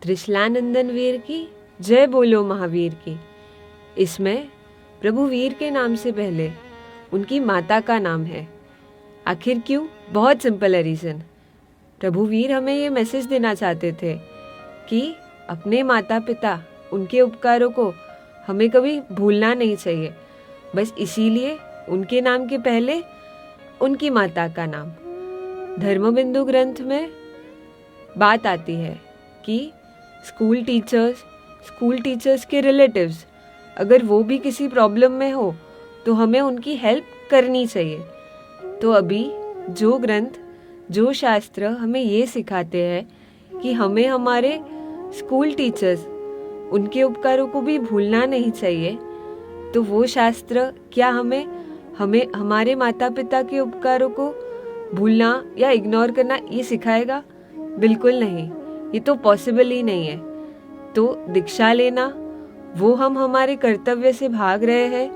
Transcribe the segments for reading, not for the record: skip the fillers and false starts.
त्रिशलानंदन वीर की जय बोलो महावीर की। इसमें प्रभु वीर के नाम से पहले उनकी माता का नाम है। आखिर क्यों? बहुत सिंपल है रीज़न। प्रभु वीर हमें ये मैसेज देना चाहते थे कि अपने माता पिता, उनके उपकारों को हमें कभी भूलना नहीं चाहिए। बस इसीलिए उनके नाम के पहले उनकी माता का नाम। धर्मबिंदु ग्रंथ में बात आती है कि स्कूल टीचर्स के रिलेटिव्स, अगर वो भी किसी प्रॉब्लम में हो तो हमें उनकी हेल्प करनी चाहिए। तो अभी जो ग्रंथ, जो शास्त्र हमें ये सिखाते हैं कि हमें हमारे स्कूल टीचर्स, उनके उपकारों को भी भूलना नहीं चाहिए, तो वो शास्त्र क्या हमें हमारे माता पिता के उपकारों को भूलना या इग्नोर करना ये सिखाएगा? बिल्कुल नहीं, ये तो पॉसिबल ही नहीं है। तो दीक्षा लेना वो हम हमारे कर्तव्य से भाग रहे हैं,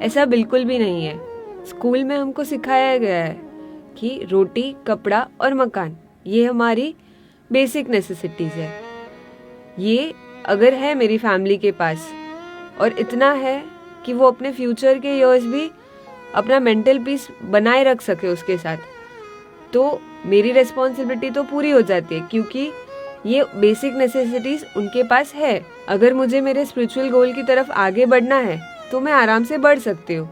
ऐसा बिल्कुल भी नहीं है। स्कूल में हमको सिखाया गया है कि रोटी, कपड़ा और मकान ये हमारी बेसिक नेसेसिटीज है। ये अगर है मेरी फैमिली के पास और इतना है कि वो अपने फ्यूचर के इयर्स भी अपना मेंटल पीस बनाए रख सके उसके साथ, तो मेरी रिस्पॉन्सिबिलिटी तो पूरी हो जाती है, क्योंकि ये बेसिक नेसेसिटीज उनके पास है। अगर मुझे मेरे स्पिरिचुअल गोल की तरफ आगे बढ़ना है तो मैं आराम से बढ़ सकती हूँ।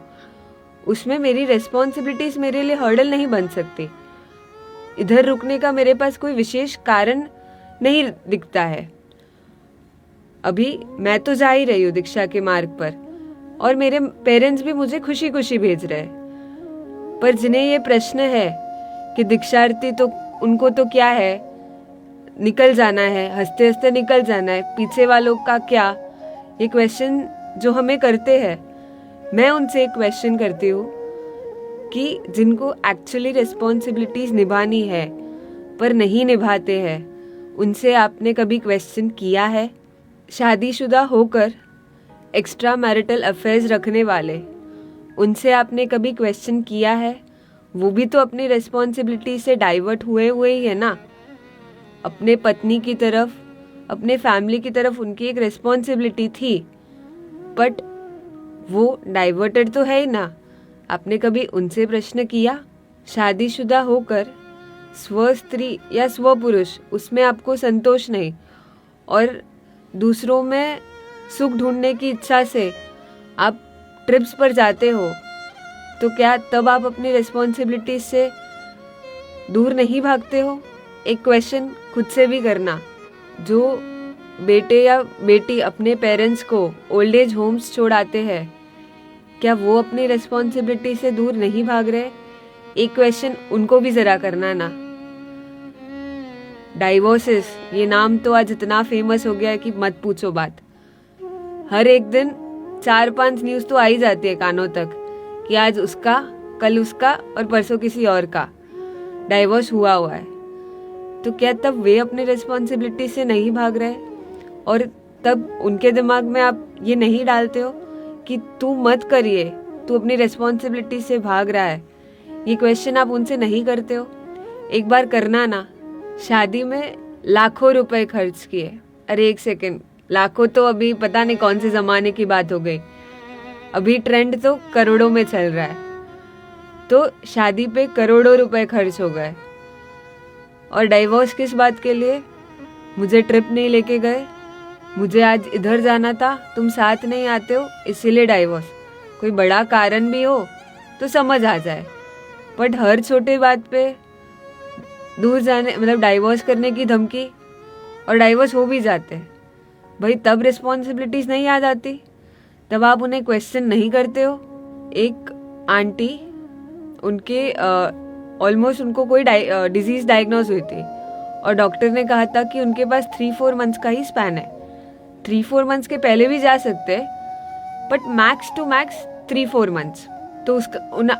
उसमें मेरी रिस्पॉन्सिबिलिटीज मेरे लिए हर्डल नहीं बन सकती। इधर रुकने का मेरे पास कोई विशेष कारण नहीं दिखता है। अभी मैं तो जा ही रही हूँ दीक्षा के मार्ग पर, और मेरे पेरेंट्स भी मुझे खुशी खुशी भेज रहे हैं। पर जिन्हें ये प्रश्न है कि दीक्षार्थी तो उनको तो क्या है, निकल जाना है, हंसते हंसते निकल जाना है, पीछे वालों का क्या, ये क्वेश्चन जो हमें करते हैं, मैं उनसे एक क्वेश्चन करती हूँ कि जिनको एक्चुअली रिस्पॉन्सिबिलिटीज निभानी है पर नहीं निभाते हैं, उनसे आपने कभी क्वेश्चन किया है? शादीशुदा होकर एक्स्ट्रा मैरिटल अफेयर्स रखने वाले, उनसे आपने कभी क्वेश्चन किया है? वो भी तो अपनी रिस्पॉन्सिबिलिटी से डाइवर्ट हुए ही है ना। अपने पत्नी की तरफ, अपने फैमिली की तरफ उनकी एक रिस्पॉन्सिबिलिटी थी, बट वो डाइवर्टेड तो है ही ना। आपने कभी उनसे प्रश्न किया? शादीशुदा होकर स्व स्त्री या स्व पुरुष, उसमें आपको संतोष नहीं और दूसरों में सुख ढूंढने की इच्छा से आप ट्रिप्स पर जाते हो, तो क्या तब आप अपनी रिस्पॉन्सिबिलिटी से दूर नहीं भागते हो? एक क्वेश्चन खुद से भी करना। जो बेटे या बेटी अपने पेरेंट्स को ओल्ड एज होम्स छोड़ाते हैं, क्या वो अपनी रिस्पॉन्सिबिलिटी से दूर नहीं भाग रहे? एक क्वेश्चन उनको भी जरा करना ना। डाइवोर्सेस, ये नाम तो आज इतना फेमस हो गया है कि मत पूछो बात। हर एक दिन 4-5 न्यूज़ तो आ ही जाती है कानों तक कि आज उसका, कल उसका और परसों किसी और का डाइवोर्स हुआ है। तो क्या तब वे अपनी रिस्पॉन्सिबिलिटी से नहीं भाग रहे? और तब उनके दिमाग में आप ये नहीं डालते हो कि तू मत करिए, तू अपनी रिस्पॉन्सिबिलिटी से भाग रहा है? ये क्वेश्चन आप उनसे नहीं करते हो? एक बार करना ना। शादी में लाखों रुपए खर्च किए। अरे एक सेकेंड, लाखों तो अभी पता नहीं कौन से जमाने की बात हो गई। अभी ट्रेंड तो करोड़ों में चल रहा है। तो शादी पे करोड़ों रुपए खर्च हो गए, और डाइवोर्स किस बात के लिए? मुझे ट्रिप नहीं लेके गए, मुझे आज इधर जाना था, तुम साथ नहीं आते हो, इसीलिए डाइवोर्स। कोई बड़ा कारण भी हो तो समझ आ जाए, बट हर छोटे बात पे दूर जाने, मतलब डाइवोर्स करने की धमकी, और डाइवोर्स हो भी जाते हैं। भाई तब रिस्पॉन्सिबिलिटीज नहीं याद आती? तब आप उन्हें क्वेश्चन नहीं करते हो? एक आंटी, उनके ऑलमोस्ट उनको कोई डिजीज डायग्नोज हुई थी, और डॉक्टर ने कहा था कि उनके पास 3-4 मंथ्स का ही स्पैन है। 3-4 मंथ्स के पहले भी जा सकते हैं, but max to max 3-4 months. तो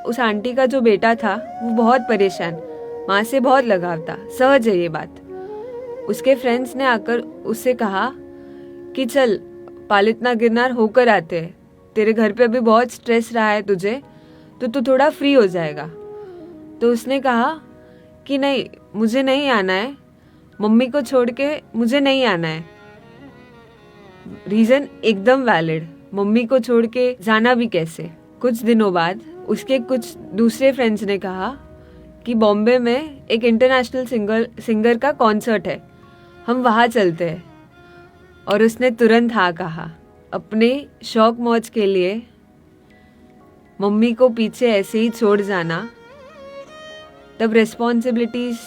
उस आंटी का जो बेटा था वो बहुत परेशान, माँ से बहुत लगाव था, सहज है ये बात। उसके फ्रेंड्स ने आकर उससे कहा कि चल पालितना गिरनार होकर आते हैं, तेरे घर पे अभी बहुत स्ट्रेस रहा है तुझे, तो तू थोड़ा फ्री हो जाएगा। तो उसने कहा कि नहीं, मुझे नहीं आना है, मम्मी को छोड़ के मुझे नहीं आना है। रीजन एकदम वैलिड, मम्मी को छोड़ के जाना भी कैसे। कुछ दिनों बाद उसके कुछ दूसरे फ्रेंड्स ने कहा कि बॉम्बे में एक इंटरनेशनल सिंगर का कॉन्सर्ट है, हम वहाँ चलते हैं। और उसने तुरंत हाँ कहा। अपने शौक मौज के लिए मम्मी को पीछे ऐसे ही छोड़ जाना, तब रिस्पॉन्सिबिलिटीज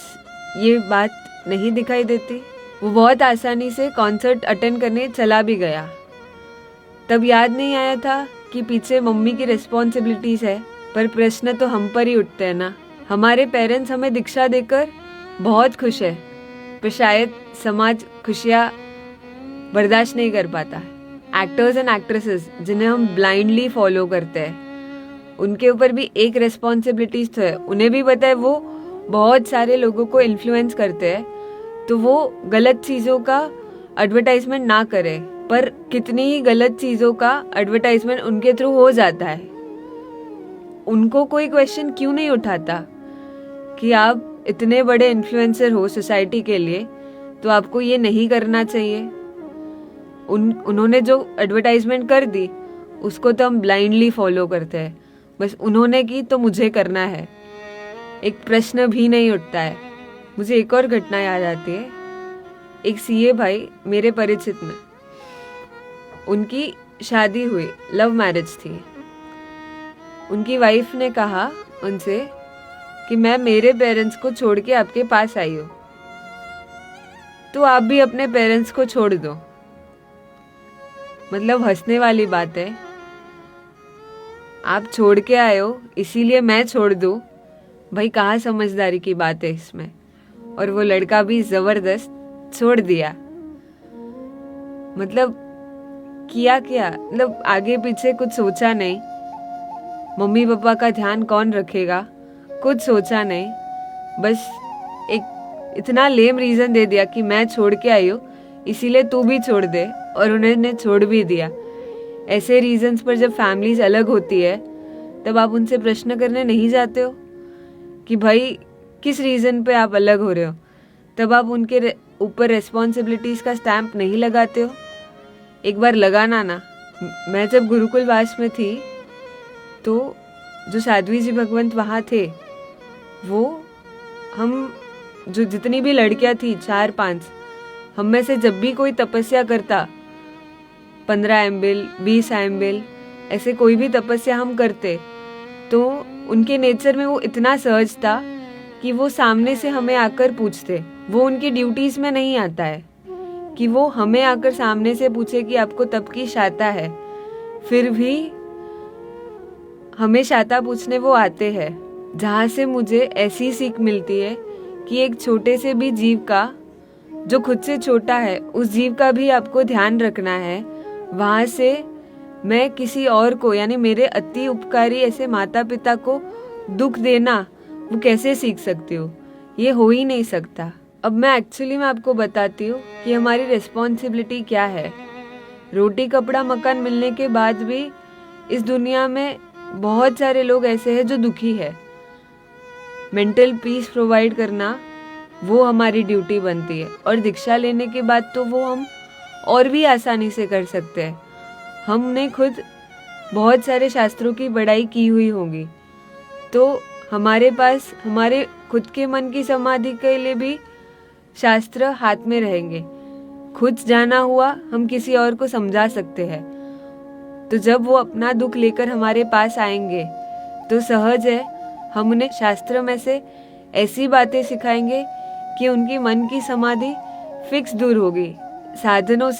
ये बात नहीं दिखाई देती। वो बहुत आसानी से कॉन्सर्ट अटेंड करने चला भी गया। तब याद नहीं आया था कि पीछे मम्मी की रिस्पॉन्सिबिलिटीज है। पर प्रश्न तो हम पर ही उठते हैं ना। हमारे पेरेंट्स हमें दीक्षा देकर बहुत खुश है, पर शायद समाज खुशियाँ बर्दाश्त नहीं कर पाता। एक्टर्स एंड एक्ट्रेसेस जिन्हें हम ब्लाइंडली फॉलो करते हैं, उनके ऊपर भी एक रिस्पॉन्सिबिलिटीज तो है। उन्हें भी पता है वो बहुत सारे लोगों को इन्फ्लुएंस करते हैं, तो वो गलत चीज़ों का एडवर्टाइजमेंट ना करें। पर कितनी ही गलत चीज़ों का एडवर्टाइजमेंट उनके थ्रू हो जाता है। उनको कोई क्वेश्चन क्यों नहीं उठाता कि आप इतने बड़े इन्फ्लुएंसर हो सोसाइटी के लिए, तो आपको ये नहीं करना चाहिए। उन्होंने जो एडवर्टाइजमेंट कर दी उसको तो हम ब्लाइंडली फॉलो करते हैं, बस उन्होंने की तो मुझे करना है। एक प्रश्न भी नहीं उठता है। मुझे एक और घटना याद आती है। एक सीए भाई मेरे परिचित में, उनकी शादी हुई, लव मैरिज थी। उनकी वाइफ ने कहा उनसे कि मैं मेरे पेरेंट्स को छोड़ के आपके पास आई हूँ, तो आप भी अपने पेरेंट्स को छोड़ दो। मतलब हंसने वाली बात है। आप छोड़ के आए हो इसीलिए मैं छोड़ दूं? भाई कहाँ समझदारी की बात है इसमें। और वो लड़का भी जबरदस्त छोड़ दिया। मतलब किया क्या, मतलब आगे पीछे कुछ सोचा नहीं। मम्मी पापा का ध्यान कौन रखेगा, कुछ सोचा नहीं। बस एक इतना लेम रीजन दे दिया कि मैं छोड़ के आई हूँ इसीलिए तू भी छोड़ दे, और उन्होंने छोड़ भी दिया। ऐसे रीजंस पर जब फैमिलीज अलग होती है तब आप उनसे प्रश्न करने नहीं जाते हो कि भाई किस रीजन पे आप अलग हो रहे हो। तब आप उनके ऊपर रिस्पॉन्सिबिलिटीज का स्टैंप नहीं लगाते हो। एक बार लगाना ना। मैं जब गुरुकुलवास में थी तो जो साध्वी जी भगवंत वहाँ थे, वो हम जो जितनी भी लड़कियाँ थी 4-5, हम में से जब भी कोई तपस्या करता, 15 एम्बिल 20 एम्बिल ऐसे कोई भी तपस्या हम करते, तो उनके नेचर में वो इतना सहज था कि वो सामने से हमें आकर पूछते। वो उनकी ड्यूटीज में नहीं आता है कि वो हमें आकर सामने से पूछे कि आपको तप की शाता है, फिर भी हमें शाता पूछने वो आते हैं। जहाँ से मुझे ऐसी सीख मिलती है कि एक छोटे से भी जीव का, जो खुद से छोटा है, उस जीव का भी आपको ध्यान रखना है। वहाँ से मैं किसी और को, यानी मेरे अति उपकारी ऐसे माता पिता को दुख देना वो कैसे सीख सकती हूँ? ये हो ही नहीं सकता। अब मैं एक्चुअली आपको बताती हूँ कि हमारी रिस्पॉन्सिबिलिटी क्या है। रोटी कपड़ा मकान मिलने के बाद भी इस दुनिया में बहुत सारे लोग ऐसे हैं जो दुखी है। मेंटल पीस प्रोवाइड करना वो हमारी ड्यूटी बनती है, और दीक्षा लेने के बाद तो वो हम और भी आसानी से कर सकते हैं। हमने खुद बहुत सारे शास्त्रों की पढ़ाई की हुई होगी, तो हमारे पास हमारे खुद के मन की समाधि के लिए भी शास्त्र हाथ में रहेंगे। खुद जाना हुआ हम किसी और को समझा सकते हैं। तो जब वो अपना दुख लेकर हमारे पास आएंगे तो सहज है हम उन्हें शास्त्र में से ऐसी बातें सिखाएंगे कि उनकी मन की समाधि फिक्स दूर होगी। साधनों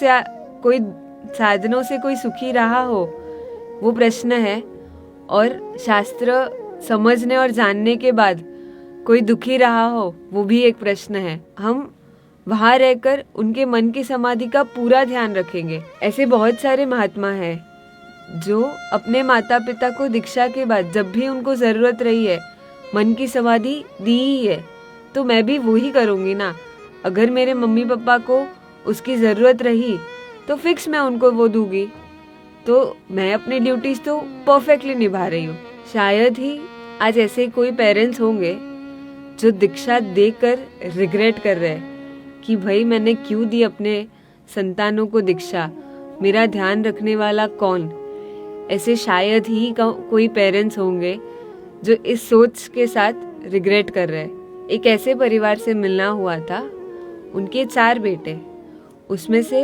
से कोई सुखी रहा हो वो प्रश्न है, और शास्त्र समझने और जानने के बाद कोई दुखी रहा हो वो भी एक प्रश्न है। हम वहाँ रहकर उनके मन की समाधि का पूरा ध्यान रखेंगे। ऐसे बहुत सारे महात्मा हैं जो अपने माता पिता को दीक्षा के बाद जब भी उनको जरूरत रही है मन की समाधि दी ही है, तो मैं भी वो ही करूँगी ना। अगर मेरे मम्मी पापा को उसकी ज़रूरत रही तो फिक्स मैं उनको वो दूंगी। तो मैं अपनी ड्यूटीज तो परफेक्टली निभा रही हूँ। शायद ही आज ऐसे कोई पेरेंट्स होंगे जो दीक्षा देकर रिग्रेट कर रहे हैं कि भाई मैंने क्यों दी अपने संतानों को दीक्षा, मेरा ध्यान रखने वाला कौन? ऐसे शायद ही कोई पेरेंट्स होंगे जो इस सोच के साथ रिग्रेट कर रहे हैं। एक ऐसे परिवार से मिलना हुआ था, उनके 4 बेटे, उसमें से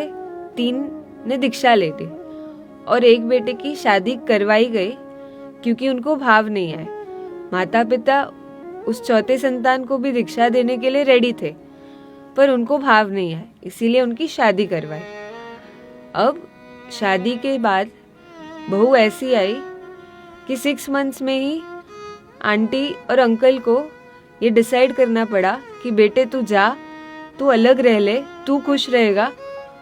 3 ने दीक्षा ले ली और एक बेटे की शादी करवाई गई क्योंकि उनको भाव नहीं आए। माता पिता उस चौथे संतान को भी दीक्षा देने के लिए रेडी थे, पर उनको भाव नहीं आए, इसीलिए उनकी शादी करवाई। अब शादी के बाद बहू ऐसी आई कि 6 मंथ्स में ही आंटी और अंकल को ये डिसाइड करना पड़ा कि बेटे तू जा, तू अलग रह ले, तू खुश रहेगा,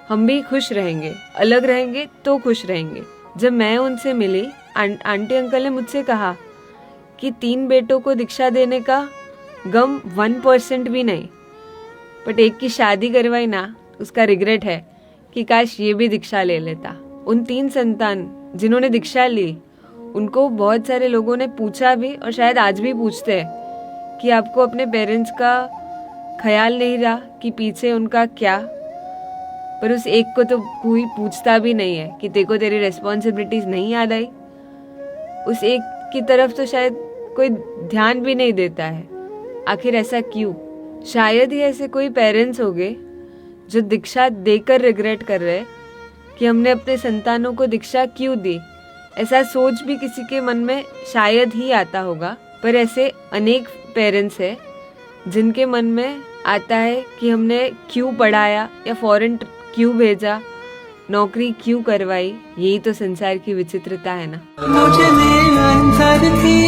हम भी खुश रहेंगे, अलग रहेंगे तो खुश रहेंगे। जब मैं उनसे मिली, आंटी अंकल ने मुझसे कहा कि 3 बेटों को दीक्षा देने का गम 1% भी नहीं, बट एक की शादी करवाई ना, उसका रिग्रेट है कि काश ये भी दीक्षा ले लेता। उन 3 संतान जिन्होंने दीक्षा ली, उनको बहुत सारे लोगों ने पूछा भी और शायद आज भी पूछते हैं कि आपको अपने पेरेंट्स का ख्याल नहीं रहा कि पीछे उनका क्या, पर उस एक को तो कोई पूछता भी नहीं है कि तेरे को तेरी रेस्पॉन्सिबिलिटीज नहीं याद आई। उस एक की तरफ तो शायद कोई ध्यान भी नहीं देता है। आखिर ऐसा क्यों? शायद ही ऐसे कोई पेरेंट्स होंगे जो दीक्षा देकर रिग्रेट कर रहे कि हमने अपने संतानों को दीक्षा क्यों दी। ऐसा सोच भी किसी के मन में शायद ही आता होगा, पर ऐसे अनेक पेरेंट्स हैं जिनके मन में आता है कि हमने क्यों पढ़ाया या फॉरेन क्यों भेजा, नौकरी क्यों करवाई। यही तो संसार की विचित्रता है ना। मुझे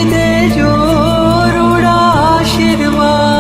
दे जो रूड़ा आशीर्वाद।